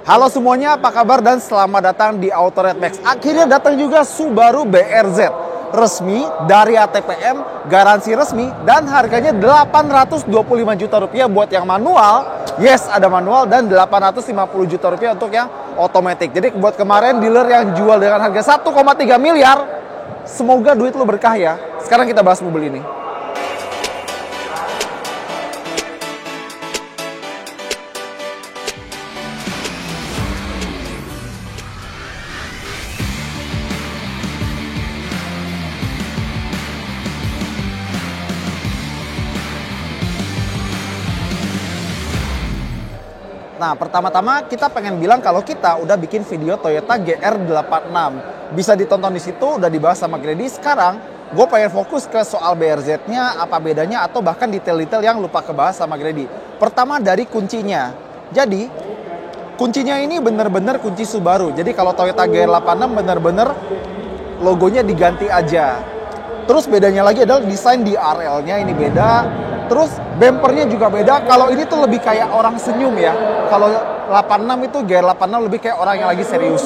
Halo semuanya, apa kabar dan selamat datang di Autored Max. Akhirnya datang juga Subaru BRZ. Resmi dari ATPM, garansi resmi, dan harganya 825 juta rupiah buat yang manual. Yes, ada manual, dan 850 juta rupiah untuk yang otomatis. Jadi buat kemarin dealer yang jual dengan harga 1,3 miliar, semoga duit lu berkah ya. Sekarang kita bahas mobil ini. Nah, pertama-tama kita pengen bilang kalau kita udah bikin video Toyota GR86. Bisa ditonton di situ, udah dibahas sama Grady. Sekarang, gue pengen fokus ke soal BRZ-nya, apa bedanya, atau bahkan detail-detail yang lupa kebahas sama Grady. Pertama dari kuncinya. Jadi, kuncinya ini bener-bener kunci Subaru. Jadi kalau Toyota GR86 bener-bener logonya diganti aja. Terus bedanya lagi adalah desain di RL-nya ini beda. Terus bumpernya juga beda. Kalau ini tuh lebih kayak orang senyum ya. Kalau 86 itu GR86 lebih kayak orang yang lagi serius.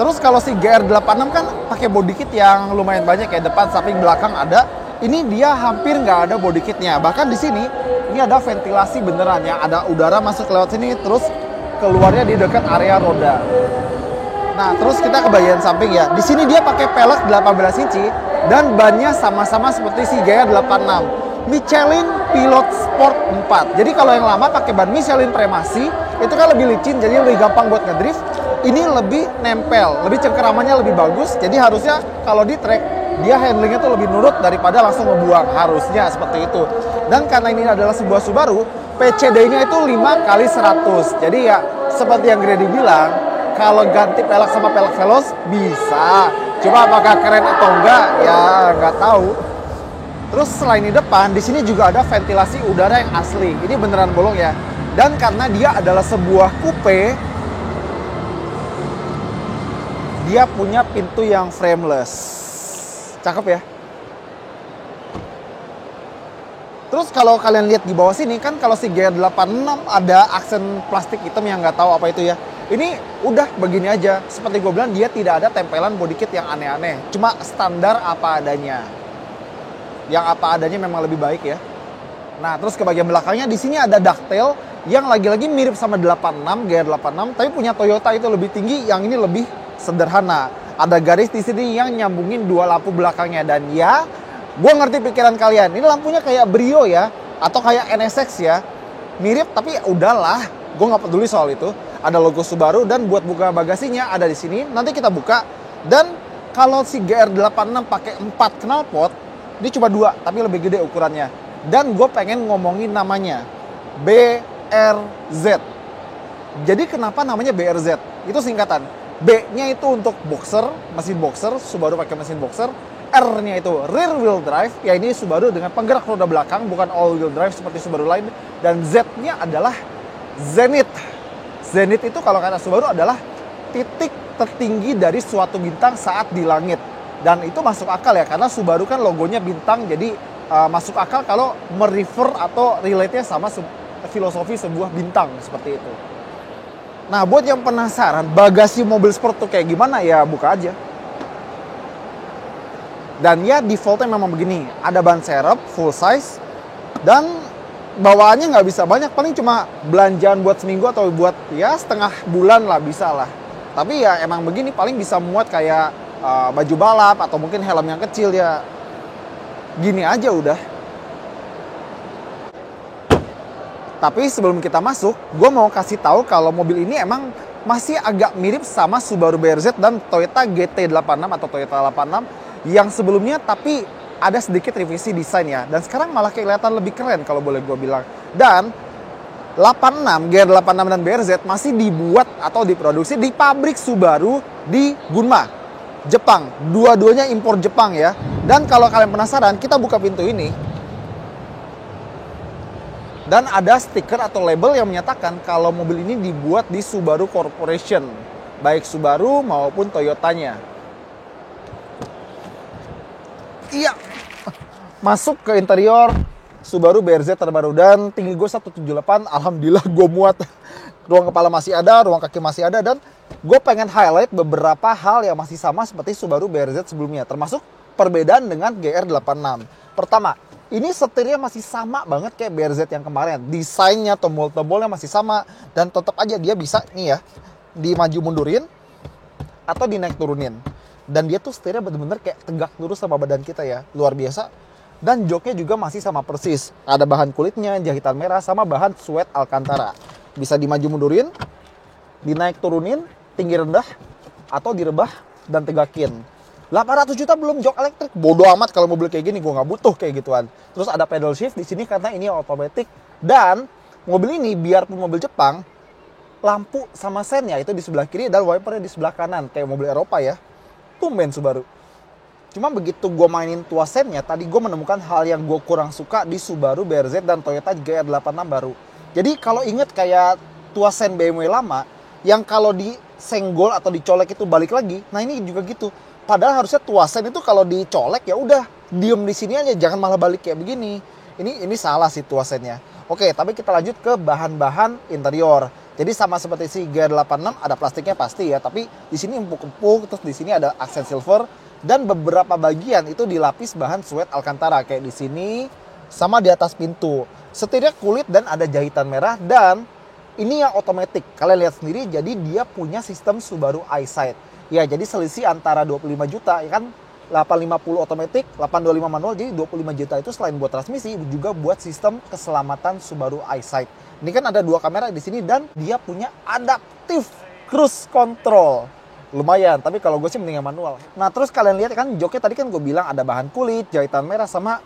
Terus kalau si GR86 kan pakai body kit yang lumayan banyak ya, depan, samping, belakang ada. Ini dia hampir nggak ada body kitnya. Bahkan di sini ini ada ventilasi beneran ya. Ada udara masuk lewat sini, terus keluarnya di dekat area roda. Nah, terus kita ke bagian samping ya. Di sini dia pakai pelek 18 inci dan bannya sama-sama seperti si GR86. Michelin Pilot Sport 4. Jadi kalau yang lama pakai ban Michelin Premasi, itu kan lebih licin, jadi lebih gampang buat ngedrift. Ini lebih nempel, lebih cengkeramannya lebih bagus. Jadi harusnya kalau di track, dia handlingnya tuh lebih nurut daripada langsung ngebuang. Harusnya seperti itu. Dan karena ini adalah sebuah Subaru, PCD-nya itu 5x100. Jadi ya, seperti yang Grady bilang, kalau ganti pelek sama pelek Veloz bisa. Cuma apakah keren atau enggak ya nggak tahu. Terus selain di depan, di sini juga ada ventilasi udara yang asli. Ini beneran bolong ya. Dan karena dia adalah sebuah coupe, dia punya pintu yang frameless. Cakep ya. Terus kalau kalian lihat di bawah sini kan kalau si GR86 ada aksen plastik hitam yang nggak tahu apa itu ya. Ini udah begini aja. Seperti gue bilang, dia tidak ada tempelan body kit yang aneh-aneh. Cuma standar apa adanya. Yang apa adanya memang lebih baik ya. Nah, terus ke bagian belakangnya di sini ada ducktail yang lagi-lagi mirip sama 86 GR86, tapi punya Toyota itu lebih tinggi, yang ini lebih sederhana. Ada garis di sini yang nyambungin dua lampu belakangnya, dan ya, gue ngerti pikiran kalian. Ini lampunya kayak Brio ya, atau kayak NSX ya. Mirip, tapi udahlah, gue nggak peduli soal itu. Ada logo Subaru, dan buat buka bagasinya ada di sini. Nanti kita buka. Dan kalau si GR86 pakai 4 knalpot, ini cuma 2, tapi lebih gede ukurannya. Dan gue pengen ngomongin namanya, BRZ. Jadi kenapa namanya BRZ? Itu singkatan. B-nya itu untuk boxer, mesin boxer, Subaru pakai mesin boxer. R-nya itu rear wheel drive, ya ini Subaru dengan penggerak roda belakang, bukan all wheel drive seperti Subaru lain. Dan Z-nya adalah Zenith. Zenith itu kalau kata Subaru adalah titik tertinggi dari suatu bintang saat di langit. Dan itu masuk akal ya, karena Subaru kan logonya bintang, jadi masuk akal kalau merefer atau relate-nya sama filosofi sebuah bintang, seperti itu. Nah, buat yang penasaran bagasi mobil sport tuh kayak gimana, ya buka aja. Dan ya defaultnya memang begini, ada ban serep full size, dan bawaannya nggak bisa banyak, paling cuma belanjaan buat seminggu atau buat ya setengah bulan lah, bisa lah. Tapi ya emang begini, paling bisa muat kayak baju balap atau mungkin helm yang kecil ya. Gini aja udah. Tapi sebelum kita masuk, gue mau kasih tahu kalau mobil ini emang masih agak mirip sama Subaru BRZ dan Toyota GT86 atau Toyota 86 yang sebelumnya, tapi ada sedikit revisi desain ya. Dan sekarang malah kelihatan lebih keren kalau boleh gue bilang. Dan 86, GR86 dan BRZ masih dibuat atau diproduksi di pabrik Subaru di Gunma, Jepang. Dua-duanya impor Jepang ya. Dan kalau kalian penasaran, kita buka pintu ini. Dan ada stiker atau label yang menyatakan kalau mobil ini dibuat di Subaru Corporation. Baik Subaru maupun Toyotanya. Iya. Masuk ke interior. Subaru BRZ terbaru. Dan tinggi gue 178, alhamdulillah gue muat. Ruang kepala masih ada, ruang kaki masih ada. Dan gue pengen highlight beberapa hal yang masih sama seperti Subaru BRZ sebelumnya. Termasuk perbedaan dengan GR86. Pertama, ini setirnya masih sama banget kayak BRZ yang kemarin. Desainnya, tombol-tombolnya masih sama. Dan tetap aja dia bisa nih ya, dimaju mundurin atau dinaik turunin. Dan dia tuh setirnya bener-bener kayak tegak lurus sama badan kita ya. Luar biasa. Dan joknya juga masih sama persis. Ada bahan kulitnya, jahitan merah, sama bahan suede Alcantara. Bisa dimaju mundurin, dinaik turunin, tinggi rendah, atau direbah dan tegakin. 800 juta belum jok elektrik. Bodoh amat kalau mobil kayak gini, gue nggak butuh kayak gituan. Terus ada pedal shift di sini karena ini otomatis. Dan mobil ini biarpun mobil Jepang, lampu sama sennya itu di sebelah kiri dan wipernya di sebelah kanan kayak mobil Eropa ya. Tumben Subaru. Cuma begitu gue mainin tua sennya, tadi gue menemukan hal yang gue kurang suka di Subaru BRZ dan Toyota GR86 baru. Jadi kalau inget kayak tua sen BMW lama, yang kalau disenggol atau dicolek itu balik lagi, nah ini juga gitu. Padahal harusnya tua sen itu kalau dicolek ya udah diem di sini aja, jangan malah balik kayak begini. Ini salah sih tua sennya. Oke, tapi kita lanjut ke bahan-bahan interior. Jadi sama seperti si GR86 ada plastiknya pasti ya, tapi di sini empuk-empuk, terus di sini ada aksen silver. Dan beberapa bagian itu dilapis bahan suede Alcantara kayak di sini sama di atas pintu. Setirnya kulit dan ada jahitan merah dan ini yang otomatis. Kalian lihat sendiri, jadi dia punya sistem Subaru EyeSight. Ya, jadi selisih antara 25 juta ya kan, 850 otomatis, 825 manual. Jadi 25 juta itu selain buat transmisi juga buat sistem keselamatan Subaru EyeSight. Ini kan ada 2 kamera di sini dan dia punya adaptive cruise control. Lumayan, tapi kalau gue sih mendingan manual. Nah terus kalian lihat kan joknya tadi kan gue bilang ada bahan kulit, jahitan merah sama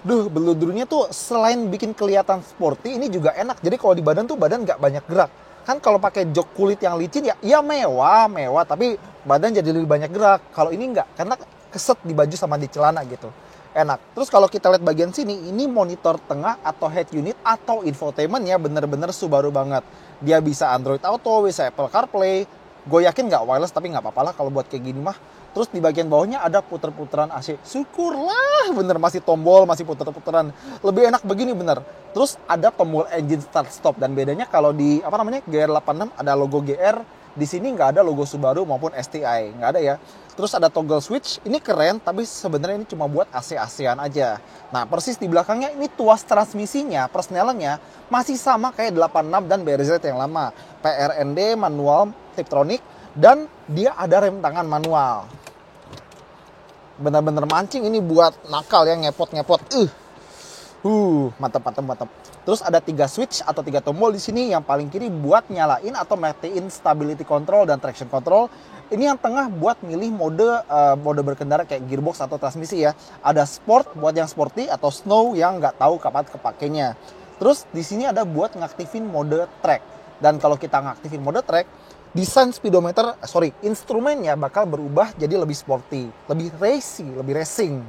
beludrunya tuh selain bikin kelihatan sporty, ini juga enak. Jadi kalau di badan tuh badan nggak banyak gerak. Kan kalau pakai jok kulit yang licin ya mewah, tapi badan jadi lebih banyak gerak. Kalau ini nggak, karena keset di baju sama di celana gitu. Enak. Terus kalau kita lihat bagian sini, ini monitor tengah atau head unit atau infotainment ya bener-bener Subaru banget. Dia bisa Android Auto, bisa Apple CarPlay. Gue yakin nggak wireless tapi nggak apa-apa lah kalau buat kayak gini mah. Terus di bagian bawahnya ada puter-puteran AC. Syukurlah bener masih tombol, masih puter-puteran. Lebih enak begini bener. Terus ada tombol engine start stop. Dan bedanya kalau di GR86 ada logo GR. Di sini nggak ada logo Subaru maupun STI. Nggak ada ya. Terus ada toggle switch. Ini keren tapi sebenarnya ini cuma buat AC-AC-an aja. Nah persis di belakangnya ini tuas transmisinya, persnelennya masih sama kayak 86 dan BRZ yang lama. PRND, manual, Tiptronic, dan dia ada rem tangan manual. Bener-bener mancing ini buat nakal ya, ngepot-ngepot. Mantap. Terus ada 3 switch atau 3 tombol di sini. Yang paling kiri buat nyalain atau matiin stability control dan traction control. Ini yang tengah buat milih mode berkendara kayak gearbox atau transmisi ya. Ada sport buat yang sporty atau snow yang nggak tahu kapan kepakainya. Terus di sini ada buat ngaktifin mode track. Dan kalau kita ngaktifin mode track, desain instrumennya bakal berubah jadi lebih sporty, lebih racing.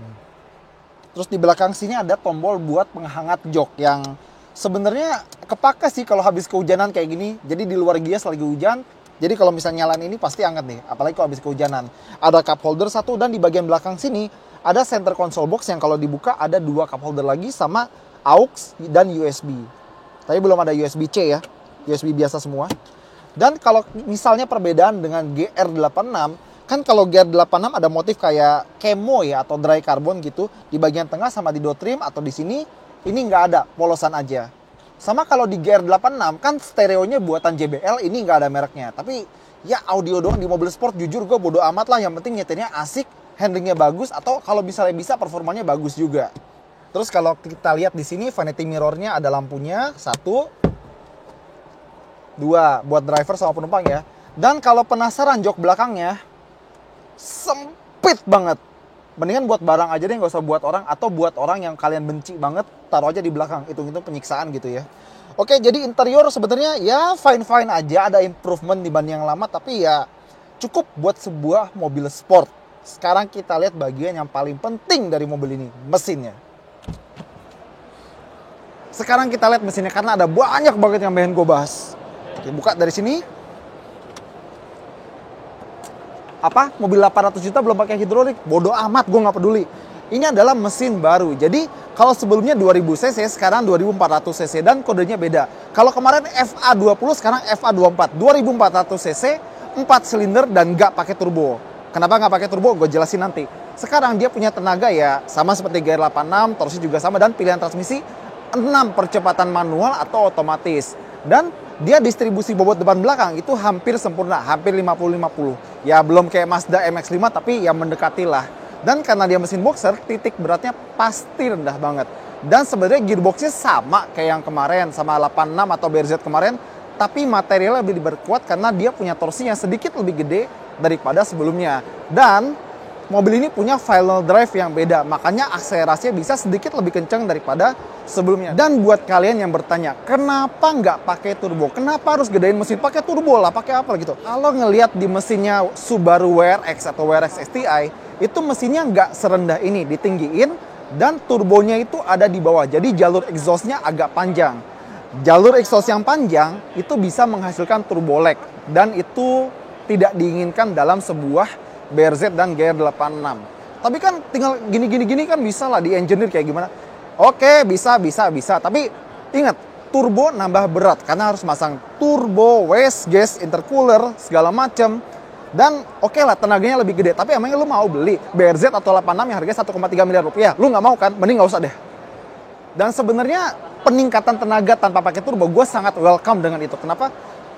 Terus di belakang sini ada tombol buat penghangat jok yang sebenarnya kepake sih kalau habis kehujanan kayak gini. Jadi di luar Gias lagi hujan, jadi kalau misalnya nyalain ini pasti hangat nih, apalagi kalau habis kehujanan. Ada cup holder 1 dan di bagian belakang sini ada center console box yang kalau dibuka ada 2 cup holder lagi sama aux dan USB. Tapi belum ada USB-C ya, USB biasa semua. Dan kalau misalnya perbedaan dengan GR86, kan kalau GR86 ada motif kayak camo ya atau dry carbon gitu di bagian tengah sama di door trim atau di sini, ini nggak ada, polosan aja. Sama kalau di GR86 kan stereonya buatan JBL, ini nggak ada mereknya. Tapi ya audio doang di mobil sport, jujur gue bodo amat lah, yang penting nyetirnya asik, handlingnya bagus, atau kalau misalnya bisa performanya bagus juga. Terus kalau kita lihat di sini vanity mirrornya ada lampunya 1, 2 buat driver sama penumpang ya. Dan kalau penasaran jok belakangnya sempit banget. Mendingan buat barang aja deh, nggak usah buat orang. Atau buat orang yang kalian benci banget, taruh aja di belakang. Hitung-hitung penyiksaan gitu ya. Oke, jadi interior sebenarnya ya fine-fine aja. Ada improvement dibanding yang lama, tapi ya cukup buat sebuah mobil sport. Sekarang kita lihat bagian yang paling penting dari mobil ini, mesinnya. Sekarang kita lihat mesinnya karena ada banyak banget yang pengen gue bahas. Oke, buka dari sini. Mobil 800 juta belum pakai hidrolik? Bodoh amat, gue nggak peduli. Ini adalah mesin baru. Jadi kalau sebelumnya 2000 cc, sekarang 2400 cc dan kodenya beda. Kalau kemarin FA20, sekarang FA24. 2400 cc, 4 silinder dan nggak pakai turbo. Kenapa nggak pakai turbo? Gue jelasin nanti. Sekarang dia punya tenaga ya sama seperti GR86, torsi juga sama, dan pilihan transmisi 6 percepatan manual atau otomatis. Dan dia distribusi bobot depan belakang itu hampir sempurna, hampir 50-50. Ya belum kayak Mazda MX-5 tapi ya mendekati lah. Dan karena dia mesin boxer, titik beratnya pasti rendah banget. Dan sebenarnya gearboxnya sama kayak yang kemarin, sama 86 atau BRZ kemarin, tapi materialnya lebih diperkuat karena dia punya torsi yang sedikit lebih gede daripada sebelumnya. Dan mobil ini punya final drive yang beda, makanya akselerasinya bisa sedikit lebih kencang daripada sebelumnya. Dan buat kalian yang bertanya, kenapa nggak pakai turbo? Kenapa harus gedein mesin? Pakai turbo lah, pakai apa gitu? Kalau ngelihat di mesinnya Subaru WRX atau WRX STI, itu mesinnya nggak serendah ini, ditinggiin, dan turbonya itu ada di bawah. Jadi jalur exhaustnya agak panjang. Jalur exhaust yang panjang itu bisa menghasilkan turbo lag, dan itu tidak diinginkan dalam sebuah BRZ dan GR86. Tapi kan tinggal gini kan bisa lah di engineer kayak gimana. Oke, bisa. Tapi ingat, turbo nambah berat karena harus masang turbo, waste gas, intercooler, segala macam. Dan oke lah, tenaganya lebih gede. Tapi emangnya lu mau beli BRZ atau 86 yang harganya 1,3 miliar rupiah? Lu nggak mau kan? Mending nggak usah deh. Dan sebenarnya peningkatan tenaga tanpa pakai turbo, gue sangat welcome dengan itu. Kenapa?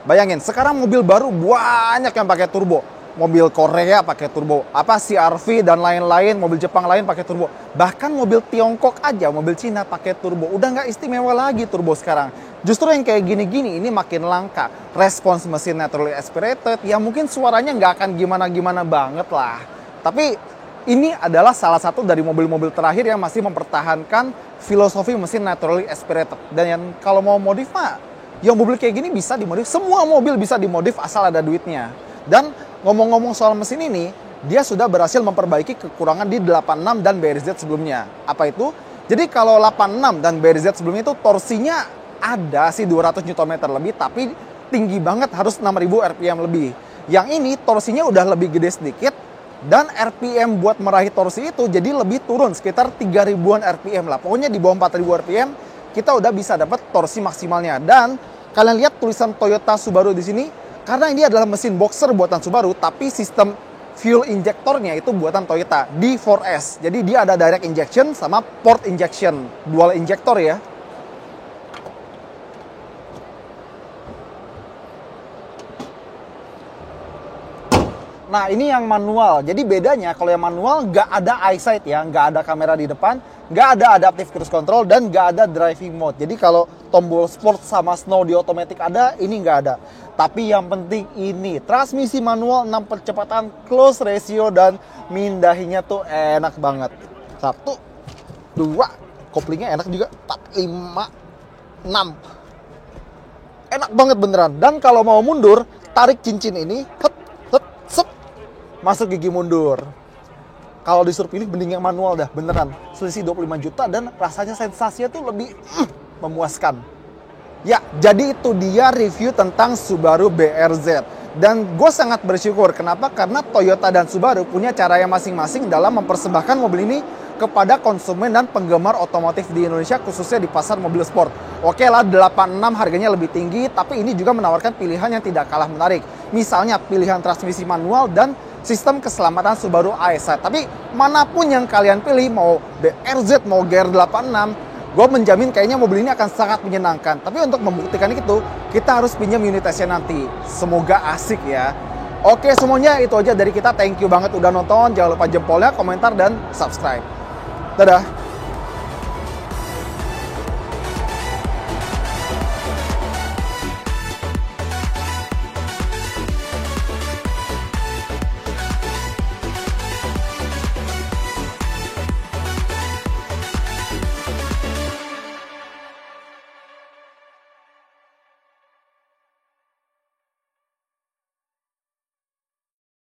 Bayangin, sekarang mobil baru banyak yang pakai turbo. Mobil Korea pakai turbo, CR-V dan lain-lain, mobil Jepang lain pakai turbo. Bahkan mobil Tiongkok aja, mobil Cina pakai turbo. Udah nggak istimewa lagi turbo sekarang. Justru yang kayak gini-gini ini makin langka. Respons mesin naturally aspirated, ya mungkin suaranya nggak akan gimana-gimana banget lah. Tapi ini adalah salah satu dari mobil-mobil terakhir yang masih mempertahankan filosofi mesin naturally aspirated. Dan yang kalau mau modif mah, yang mobil kayak gini bisa dimodif. Semua mobil bisa dimodif asal ada duitnya. Dan ngomong-ngomong soal mesin ini, dia sudah berhasil memperbaiki kekurangan di 86 dan BRZ sebelumnya. Apa itu? Jadi kalau 86 dan BRZ sebelumnya itu torsinya ada sih 200 Nm lebih, tapi tinggi banget, harus 6000 RPM lebih. Yang ini torsinya udah lebih gede sedikit, dan RPM buat meraih torsi itu jadi lebih turun, sekitar 3000-an RPM lah. Pokoknya di bawah 4000 RPM, kita udah bisa dapat torsi maksimalnya. Dan kalian lihat tulisan Toyota Subaru di sini, karena ini adalah mesin boxer buatan Subaru, tapi sistem fuel injektornya itu buatan Toyota, D4S. Jadi dia ada direct injection sama port injection, dual injektor ya. Nah, ini yang manual. Jadi bedanya kalau yang manual nggak ada eyesight ya, nggak ada kamera di depan, nggak ada adaptive cruise control, dan nggak ada driving mode. Jadi kalau tombol sport sama snow di otomatis ada, ini nggak ada. Tapi yang penting ini, transmisi manual 6 percepatan, close ratio, dan mindahinya tuh enak banget. 1, 2, koplingnya enak juga, 4, 5, 6. Enak banget beneran. Dan kalau mau mundur, tarik cincin ini, masuk gigi mundur. Kalau disuruh pilih, mending yang manual dah, beneran. Selisih 25 juta dan rasanya sensasinya tuh lebih memuaskan. Ya, jadi itu dia review tentang Subaru BRZ. Dan gue sangat bersyukur. Kenapa? Karena Toyota dan Subaru punya cara yang masing-masing dalam mempersembahkan mobil ini kepada konsumen dan penggemar otomotif di Indonesia, khususnya di pasar mobil sport. Oke lah, 86 harganya lebih tinggi, tapi ini juga menawarkan pilihan yang tidak kalah menarik. Misalnya pilihan transmisi manual dan sistem keselamatan Subaru ASI. Tapi manapun yang kalian pilih, mau BRZ, mau GR86, gue menjamin kayaknya mobil ini akan sangat menyenangkan. Tapi untuk membuktikan itu, kita harus pinjam unit tesnya nanti. Semoga asik ya. Oke, semuanya itu aja dari kita. Thank you banget udah nonton. Jangan lupa jempolnya, komentar, dan subscribe. Dadah.